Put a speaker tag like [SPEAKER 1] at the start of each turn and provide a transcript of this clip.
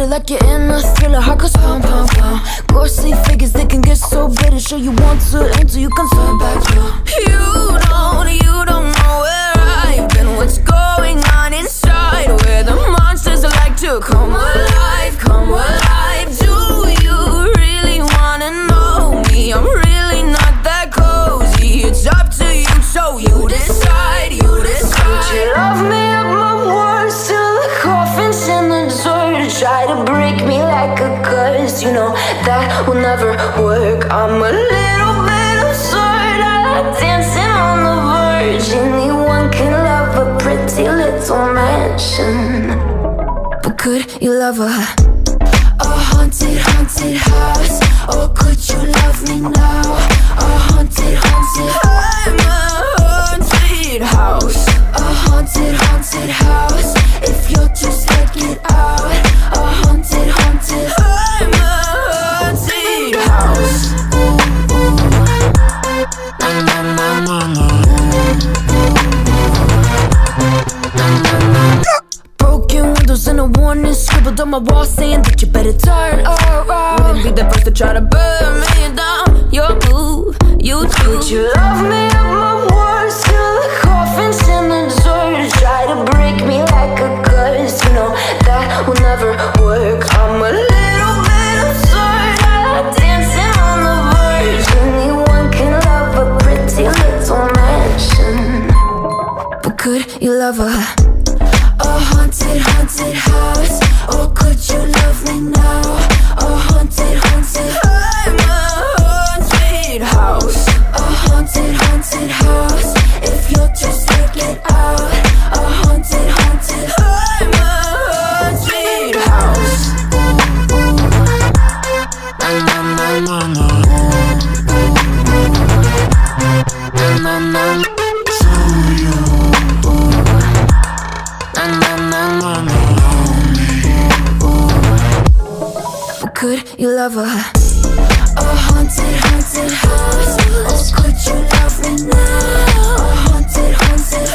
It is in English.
[SPEAKER 1] it like you're in a thriller. Heart goes pound, pound, pound. Ghostly figures, they can get so bitter. Sure you want to until you can turn back. You don't know where I've been. What's going on inside? Where the monsters like to come alive, come alive. Do you really wanna know me? I'm really not that cozy. It's up to you, so you decide, you decide. Could you love me up my words till the coffin's in the dirt? Try to break me like a curse, you know that will never work. I'm a little bit absurd, I like dancing on the verge. Anyone can love a pretty little mansion, but could you love a haunted, haunted house? Or could you love me now? A haunted, haunted, I'm a haunted house. A haunted, haunted house. If you're too scared, get out. A haunted, haunted, I'm a haunted house. Broken windows and a warning scribbled on my wall saying that you better turn around. Wouldn't be the first to try to burn me down. Your move, you do. Would you love me up my words till the coffin's in the dirt? Try to break me like a curse, you know that will never work. I'm a little bit absurd, I like dancing on the verge. Anyone can love a pretty little mansion, but could you love a haunted, haunted house? Or could you love me now? A haunted, haunted, I'm a haunted house. A haunted, haunted house. If you're too scared, get out. A haunted, haunted, I'm a haunted house. Could you love a haunted, haunted house? Or could you love me now? A haunted, haunted